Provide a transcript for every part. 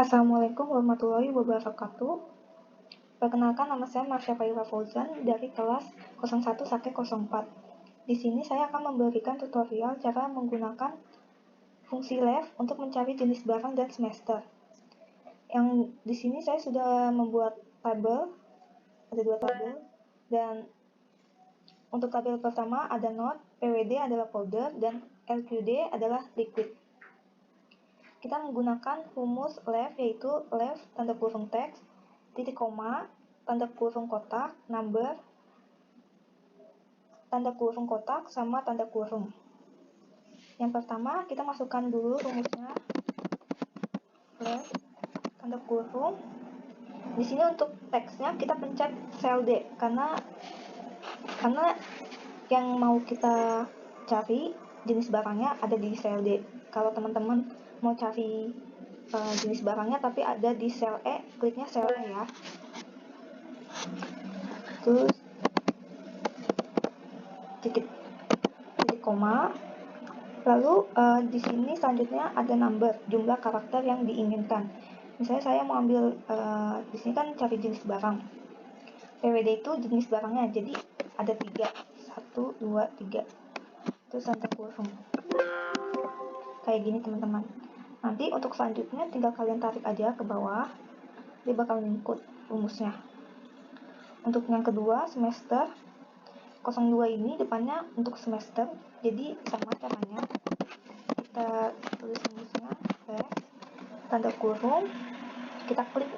Assalamualaikum warahmatullahi wabarakatuh. Perkenalkan, nama saya Marsha Fahira Fauzan dari kelas 01-04. Di sini saya akan memberikan tutorial cara menggunakan fungsi left untuk mencari jenis barang dan semester. Yang di sini saya sudah membuat tabel, ada 2 tabel, dan untuk tabel pertama ada note, PWD adalah folder, dan LQD adalah liquid. Kita menggunakan rumus left, yaitu left tanda kurung teks, titik koma, tanda kurung kotak, number, tanda kurung kotak, sama tanda kurung. Yang pertama, kita masukkan dulu rumusnya. Left, tanda kurung. Di sini untuk teksnya kita pencet sel D, karena yang mau kita cari jenis barangnya ada di sel D. Kalau teman-teman mau cari jenis barangnya tapi ada di sel E, kliknya sel E ya. Terus titik koma. Lalu di sini selanjutnya ada number, jumlah karakter yang diinginkan. Misalnya saya mau ambil di sini kan cari jenis barang. PWD itu jenis barangnya, jadi ada 3, 1, 2, 3. Terus tanda kurung. Kayak gini teman-teman. Nanti untuk selanjutnya tinggal kalian tarik aja ke bawah, dia bakal ngikut rumusnya. Untuk yang kedua, semester 02 ini depannya untuk semester, jadi sama caranya. Kita tulis rumusnya, tanda kurung, kita klik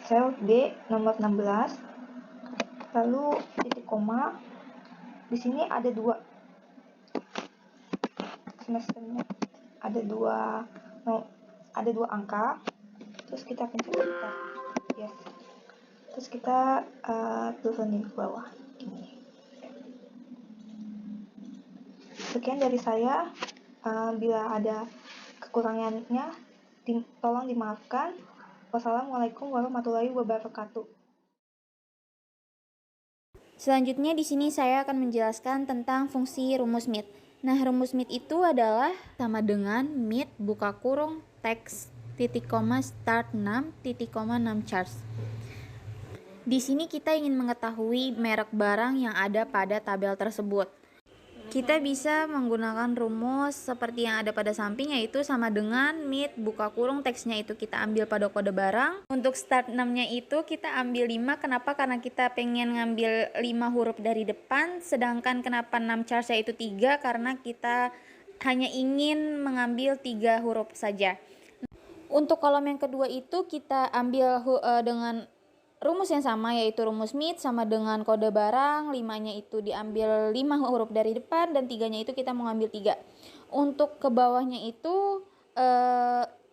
sel D nomor 16, lalu titik koma. Di sini ada 2 semesternya, ada 2 angka, terus kita pencet enter, yes. Terus kita turunin ke bawah. Sekian dari saya. Bila ada kekurangannya, tolong dimaafkan. Wassalamualaikum warahmatullahi wabarakatuh. Selanjutnya di sini saya akan menjelaskan tentang fungsi rumus MIT. Nah, rumus MIT itu adalah sama dengan MIT buka kurung teks titik koma start 6 titik koma 6 charts. Di sini kita ingin mengetahui merek barang yang ada pada tabel tersebut. Kita bisa menggunakan rumus seperti yang ada pada samping, yaitu sama dengan MIT buka kurung teksnya itu kita ambil pada kode barang. Untuk start 6-nya itu kita ambil 5. Kenapa? Karena kita pengen ngambil 5 huruf dari depan. Sedangkan kenapa 6 charge-nya itu 3? Karena kita hanya ingin mengambil 3 huruf saja. Untuk kolom yang kedua itu kita ambil dengan rumus yang sama, yaitu rumus MIT sama dengan kode barang. 5-nya itu diambil 5 huruf dari depan, dan 3-nya itu kita mau ambil 3. Untuk ke bawahnya itu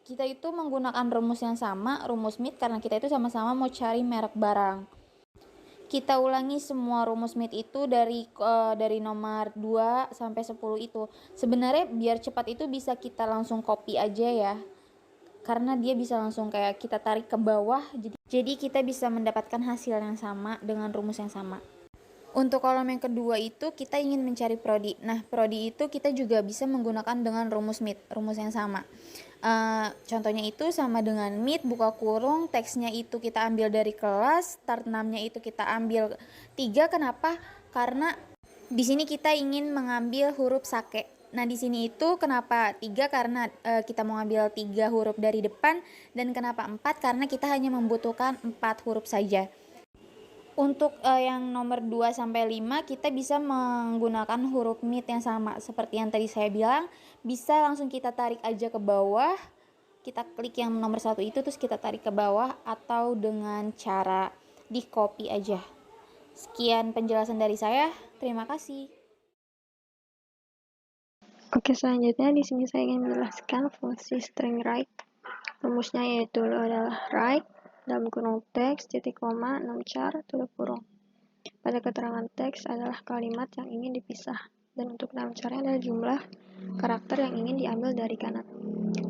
kita itu menggunakan rumus yang sama, rumus MIT, karena kita itu sama-sama mau cari merek barang. Kita ulangi semua rumus MIT itu dari nomor 2 sampai 10 itu. Sebenarnya biar cepat itu bisa kita langsung copy aja ya, karena dia bisa langsung kayak kita tarik ke bawah, jadi kita bisa mendapatkan hasil yang sama dengan rumus yang sama. Untuk kolom yang kedua itu kita ingin mencari prodi. Nah, prodi itu kita juga bisa menggunakan dengan rumus MIT, rumus yang sama. Contohnya itu sama dengan MIT buka kurung, teksnya itu kita ambil dari kelas, start 6-nya itu kita ambil 3. Kenapa? Karena di sini kita ingin mengambil huruf sake. Nah, di sini itu kenapa 3? Karena kita mau ambil 3 huruf dari depan, dan kenapa 4? Karena kita hanya membutuhkan 4 huruf saja. Untuk yang nomor 2 sampai 5 kita bisa menggunakan huruf MIT yang sama seperti yang tadi saya bilang, bisa langsung kita tarik aja ke bawah. Kita klik yang nomor 1 itu terus kita tarik ke bawah, atau dengan cara di copy aja. Sekian penjelasan dari saya. Terima kasih. Oke, selanjutnya di sini saya ingin menjelaskan fungsi string right. Rumusnya yaitu adalah right dalam kurung teks titik koma 6 char tutup kurung. Pada keterangan teks adalah kalimat yang ingin dipisah, dan untuk 6 charnya adalah jumlah karakter yang ingin diambil dari kanan.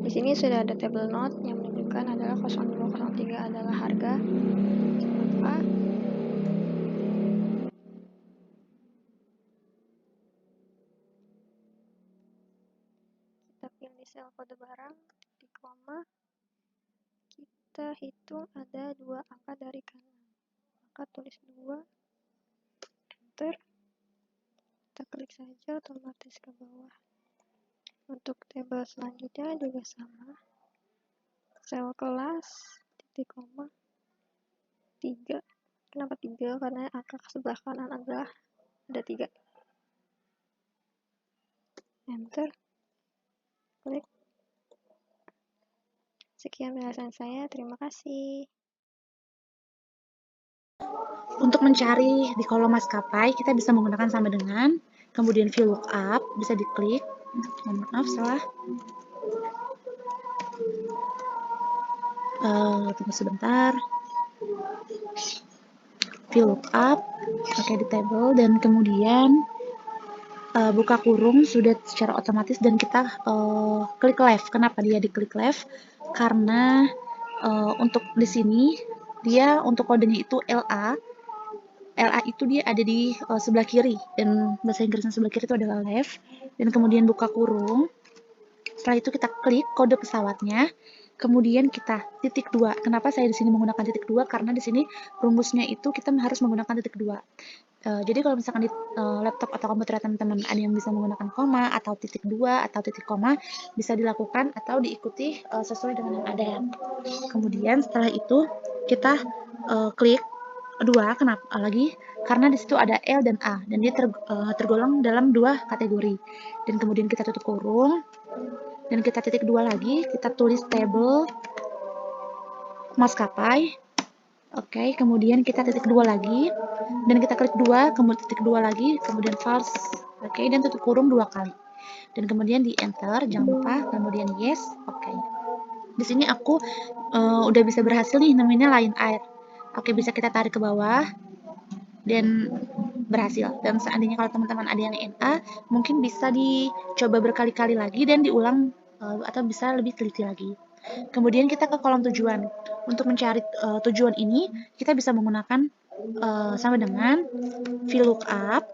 Di sini sudah ada table note yang menunjukkan adalah 0203 adalah harga A. Kita pilih sel kode barang, titik koma, kita hitung ada 2 angka dari kanan, maka tulis 2, enter, kita klik saja otomatis ke bawah. Untuk tabel selanjutnya juga sama, sel kelas, titik koma, 3. Kenapa 3? Karena angka sebelah kanan adalah ada 3. Enter, klik. Sekian penjelasan saya, terima kasih. Untuk mencari di kolom maskapai, kita bisa menggunakan sama dengan, kemudian VLOOKUP, bisa diklik. Maaf, salah. Tunggu sebentar. VLOOKUP, oke di table, dan kemudian buka kurung sudah secara otomatis dan kita klik left. Kenapa dia diklik left? Karena untuk di sini dia untuk kodenya itu LA. LA itu dia ada di sebelah kiri dan bahasa Inggrisnya sebelah kiri itu adalah left. Dan kemudian buka kurung. Setelah itu kita klik kode pesawatnya. Kemudian kita titik 2. Kenapa saya di sini menggunakan titik 2? Karena di sini rumusnya itu kita harus menggunakan titik 2. Jadi kalau misalkan di laptop atau komputer teman-teman ada yang bisa menggunakan koma atau titik 2 atau titik koma, bisa dilakukan atau diikuti sesuai dengan yang ada. Kemudian setelah itu kita klik 2, kenapa lagi? Karena di situ ada L dan A dan dia tergolong dalam 2 kategori. Dan kemudian kita tutup kurung dan kita titik 2 lagi, kita tulis table maskapai. Oke, kemudian kita titik 2 lagi, dan kita klik 2, kemudian titik 2 lagi, kemudian false. Oke, dan tutup kurung 2 kali. Dan kemudian di enter, jangan lupa, kemudian yes, oke. Di sini aku udah bisa berhasil nih, namanya Lion Air. Oke, bisa kita tarik ke bawah, dan berhasil. Dan seandainya kalau teman-teman ada yang NA, mungkin bisa dicoba berkali-kali lagi dan diulang atau bisa lebih teliti lagi. Kemudian kita ke kolom tujuan. Untuk mencari tujuan ini, kita bisa menggunakan sama dengan VLOOKUP,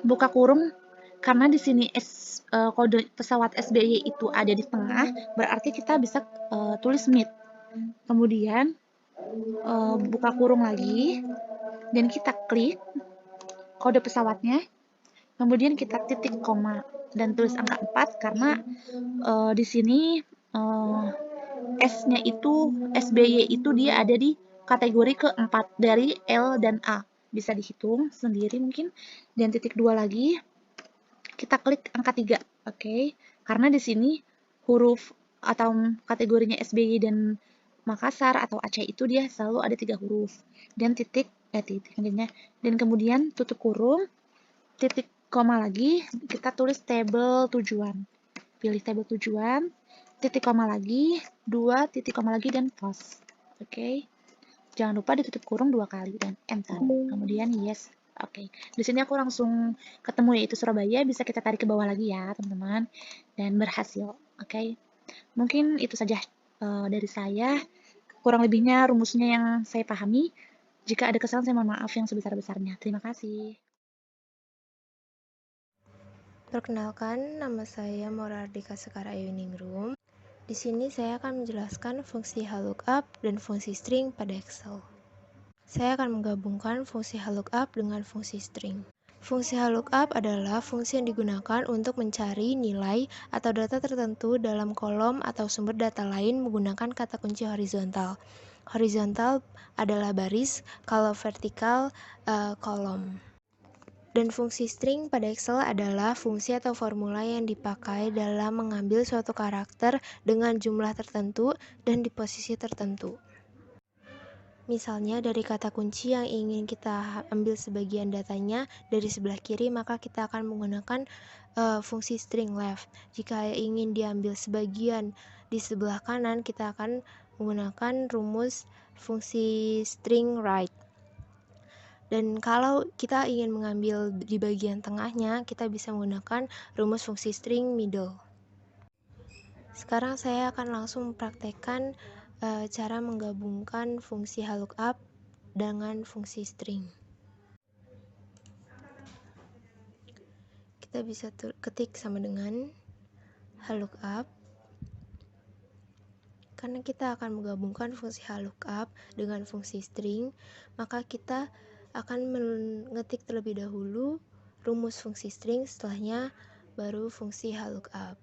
buka kurung, karena di sini kode pesawat SBY itu ada di tengah, berarti kita bisa tulis MIT. Kemudian buka kurung lagi, dan kita klik kode pesawatnya, kemudian kita titik koma dan tulis angka 4 karena di sini S-nya itu, SBY itu dia ada di kategori keempat dari L dan A. Bisa dihitung sendiri mungkin. Dan titik 2 lagi, kita klik angka 3. Oke. Karena di sini huruf atau kategorinya SBY dan Makassar atau Aceh itu dia selalu ada 3 huruf. Dan titik, dan kemudian tutup kurung, titik koma lagi, kita tulis table tujuan. Pilih table tujuan, titik koma lagi, 2 titik koma lagi, dan pause. Oke. Jangan lupa ditutup kurung 2 kali dan enter. Kemudian yes. Oke. Di sini aku langsung ketemu yaitu Surabaya, bisa kita tarik ke bawah lagi ya, teman-teman. Dan berhasil. Oke. Mungkin itu saja dari saya. Kurang lebihnya rumusnya yang saya pahami. Jika ada kesalahan, saya mohon maaf yang sebesar-besarnya. Terima kasih. Perkenalkan, nama saya Morardika Sekar Ayuningrum. Di sini saya akan menjelaskan fungsi HLOOKUP dan fungsi string pada Excel. Saya akan menggabungkan fungsi HLOOKUP dengan fungsi string. Fungsi HLOOKUP adalah fungsi yang digunakan untuk mencari nilai atau data tertentu dalam kolom atau sumber data lain menggunakan kata kunci horizontal. Horizontal adalah baris, kalau vertikal kolom. Dan fungsi string pada Excel adalah fungsi atau formula yang dipakai dalam mengambil suatu karakter dengan jumlah tertentu dan di posisi tertentu. Misalnya dari kata kunci yang ingin kita ambil sebagian datanya dari sebelah kiri, maka kita akan menggunakan fungsi string left. Jika ingin diambil sebagian di sebelah kanan, kita akan menggunakan rumus fungsi string right. Dan kalau kita ingin mengambil di bagian tengahnya, kita bisa menggunakan rumus fungsi string middle. Sekarang saya akan langsung mempraktekkan cara menggabungkan fungsi HLOOKUP dengan fungsi string. Kita bisa ketik sama dengan HLOOKUP Karena kita akan menggabungkan fungsi lookup dengan fungsi string, maka kita akan mengetik terlebih dahulu rumus fungsi string, setelahnya baru fungsi lookup.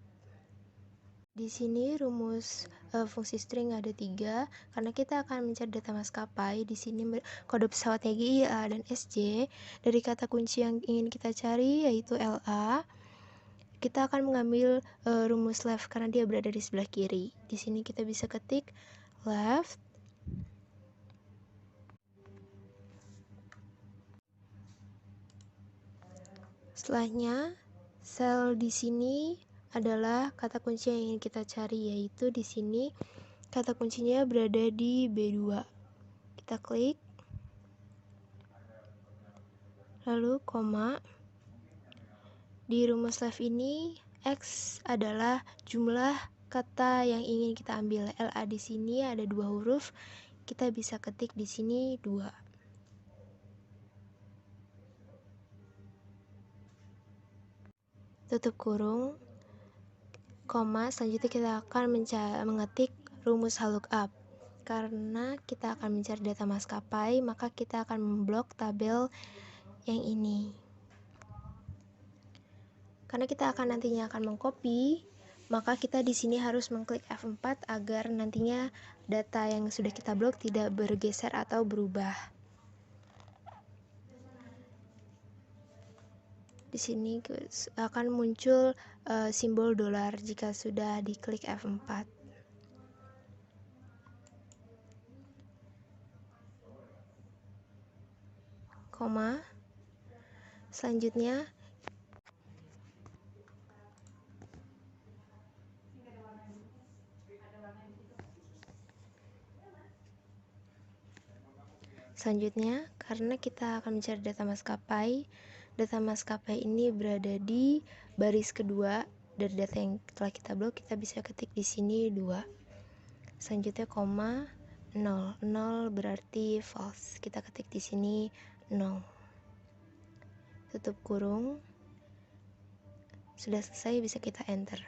Di sini rumus fungsi string ada 3, karena kita akan mencari data maskapai. Di sini kode pesawatnya GIA dan SJ. Dari kata kunci yang ingin kita cari yaitu LA, kita akan mengambil rumus left karena dia berada di sebelah kiri. Di sini kita bisa ketik left. Setelahnya, sel di sini adalah kata kunci yang ingin kita cari, yaitu di sini kata kuncinya berada di B2. Kita klik, lalu koma. Di rumus left ini, X adalah jumlah kata yang ingin kita ambil. LA di sini ada 2 huruf, kita bisa ketik di sini 2. Tutup kurung, koma. Selanjutnya kita akan mengetik rumus lookup. Karena kita akan mencari data maskapai, maka kita akan memblok tabel yang ini. Karena kita akan nantinya akan mengcopy, maka kita di sini harus mengklik F4 agar nantinya data yang sudah kita blok tidak bergeser atau berubah. Di sini akan muncul simbol dolar jika sudah diklik F4. Koma. Selanjutnya karena kita akan mencari data maskapai ini berada di baris kedua dari data yang telah kita blok, kita bisa ketik di sini 2. Selanjutnya koma, 0. 0 berarti false. Kita ketik di sini 0. Tutup kurung. Sudah selesai, bisa kita enter.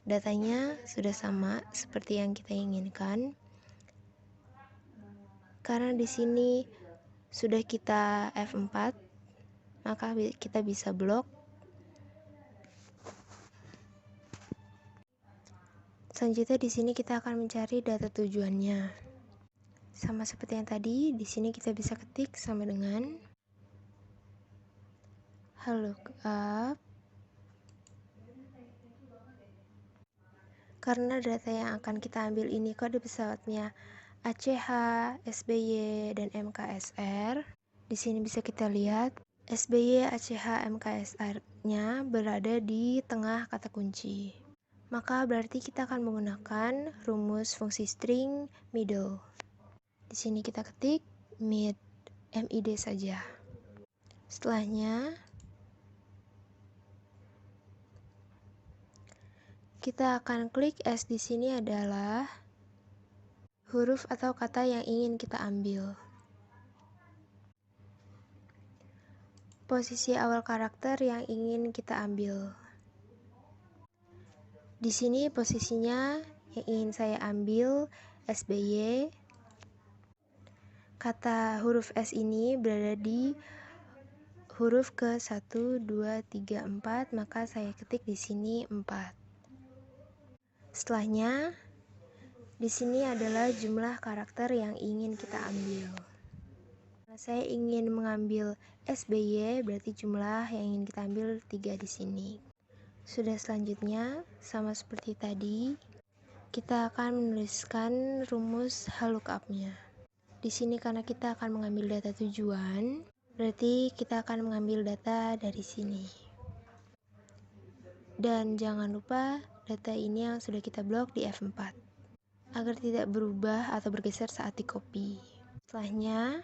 Datanya sudah sama seperti yang kita inginkan. Karena di sini sudah kita F4, maka kita bisa blok. Selanjutnya di sini kita akan mencari data tujuannya. Sama seperti yang tadi, di sini kita bisa ketik sama dengan lookup. Karena data yang akan kita ambil ini kode pesawatnya ACH, SBY, dan MKSR. Di sini bisa kita lihat SBY, ACH, MKSR-nya berada di tengah kata kunci. Maka berarti kita akan menggunakan rumus fungsi string middle. Di sini kita ketik mid saja. Setelahnya kita akan klik S. Di sini adalah huruf atau kata yang ingin kita ambil. Posisi awal karakter yang ingin kita ambil. Di sini posisinya yang ingin saya ambil SBY. Kata huruf S ini berada di huruf ke 1, 2, 3, 4, maka saya ketik di sini 4. Setelahnya, di sini adalah jumlah karakter yang ingin kita ambil. Nah, saya ingin mengambil SBY, berarti jumlah yang ingin kita ambil 3 di sini. Sudah, selanjutnya sama seperti tadi, kita akan menuliskan rumus lookup-nya. Di sini karena kita akan mengambil data tujuan, berarti kita akan mengambil data dari sini. Dan jangan lupa data ini yang sudah kita blok di F4 agar tidak berubah atau bergeser saat di copy. Setelahnya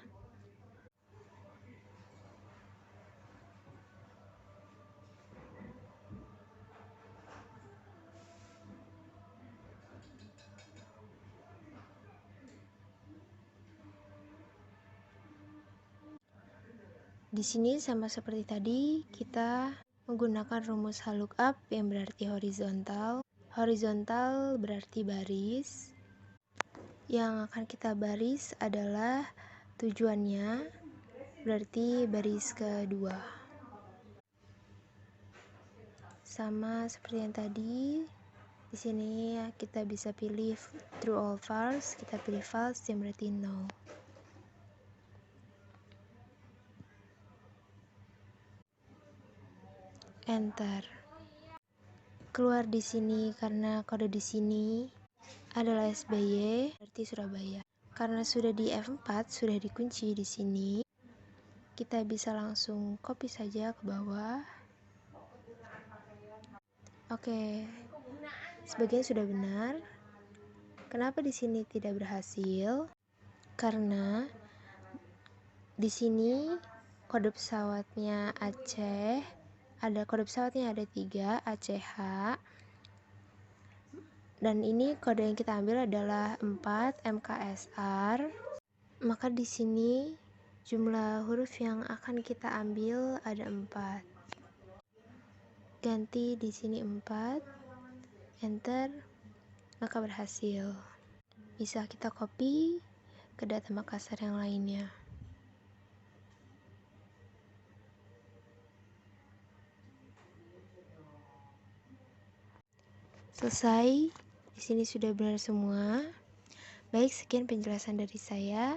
di sini sama seperti tadi, kita menggunakan rumus lookup yang berarti horizontal. Horizontal berarti baris. Yang akan kita baris adalah tujuannya, berarti baris kedua. Sama seperti yang tadi, di sini kita bisa pilih true or false, kita pilih false yang berarti no. Enter. Keluar di sini karena kode di sini adalah SBY, berarti Surabaya. Karena sudah di F4, sudah dikunci di sini, kita bisa langsung copy saja ke bawah. Oke, sebagian sudah benar. Kenapa di sini tidak berhasil? Karena di sini kode pesawatnya Aceh, ada kode pesawatnya ada 3, ACH. Dan ini kode yang kita ambil adalah 4, MKSR. Maka di sini jumlah huruf yang akan kita ambil ada 4. Ganti di sini 4, enter, maka berhasil. Bisa kita copy ke data Makassar yang lainnya. Selesai. Di sini sudah benar semua. Baik, sekian penjelasan dari saya.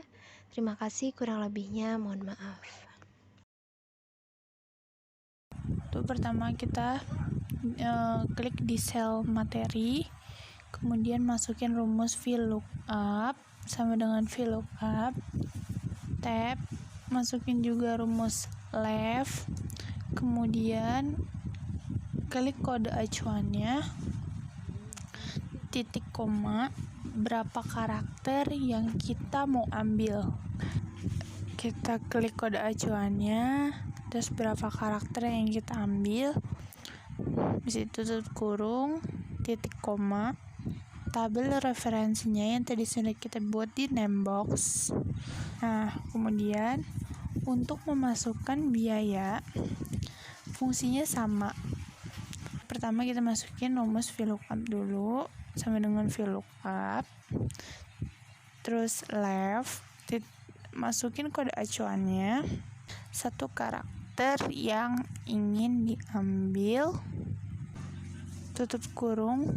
Terima kasih, kurang lebihnya mohon maaf. Untuk pertama kita klik di sel materi, kemudian masukin rumus VLOOKUP sama dengan VLOOKUP, tab, masukin juga rumus left, kemudian klik kode acuannya, titik koma, berapa karakter yang kita mau ambil. Kita klik kode acuannya, terus berapa karakter yang kita ambil, habis itu tutup kurung, titik koma, tabel referensinya yang tadi sudah kita buat di name box. Nah, kemudian untuk memasukkan biaya, fungsinya sama. Pertama kita masukin rumus VLOOKUP dulu sama dengan VLOOKUP, terus left, masukin kode acuannya, satu karakter yang ingin diambil, tutup kurung,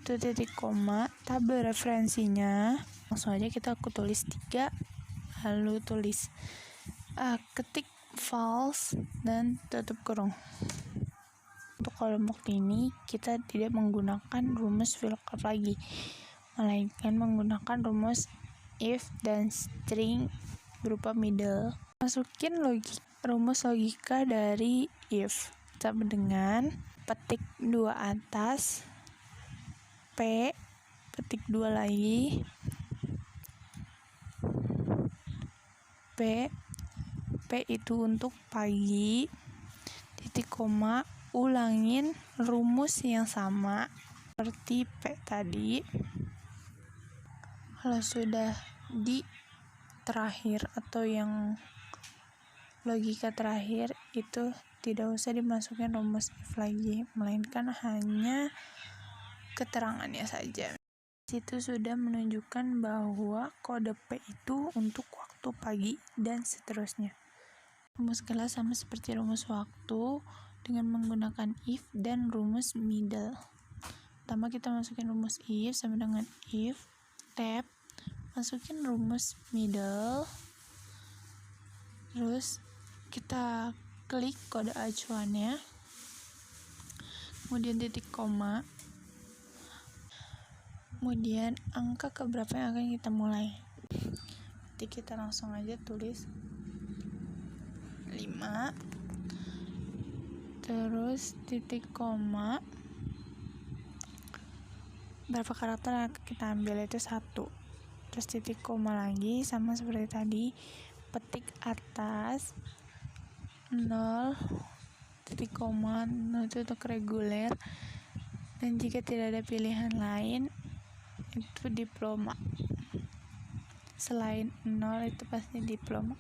itu titik koma, tabel referensinya, langsung aja kita tulis 3, lalu tulis ketik false dan tutup kurung. Untuk kolom bukti ini kita tidak menggunakan rumus VLOOKUP lagi, melainkan menggunakan rumus if dan string berupa middle. Masukin rumus logika dari if sama dengan petik 2 atas, P, petik 2 lagi, P itu untuk pagi, titik koma, ulangin rumus yang sama seperti P tadi. Kalau sudah di terakhir atau yang logika terakhir itu tidak usah dimasukin rumus if lagi, melainkan hanya keterangannya saja. Situ sudah menunjukkan bahwa kode P itu untuk waktu pagi dan seterusnya. Rumus kelas sama seperti rumus waktu dengan menggunakan if dan rumus middle. Pertama kita masukin rumus if sama dengan if, tab, masukin rumus middle, terus kita klik kode acuannya, kemudian titik koma, kemudian angka keberapa yang akan kita mulai. Jadi kita langsung aja tulis 5, terus titik koma, berapa karakter yang kita ambil itu 1, terus titik koma lagi sama seperti tadi, petik atas 0, titik koma, 0 itu untuk reguler, dan jika tidak ada pilihan lain itu diploma, selain 0 itu pasti diploma.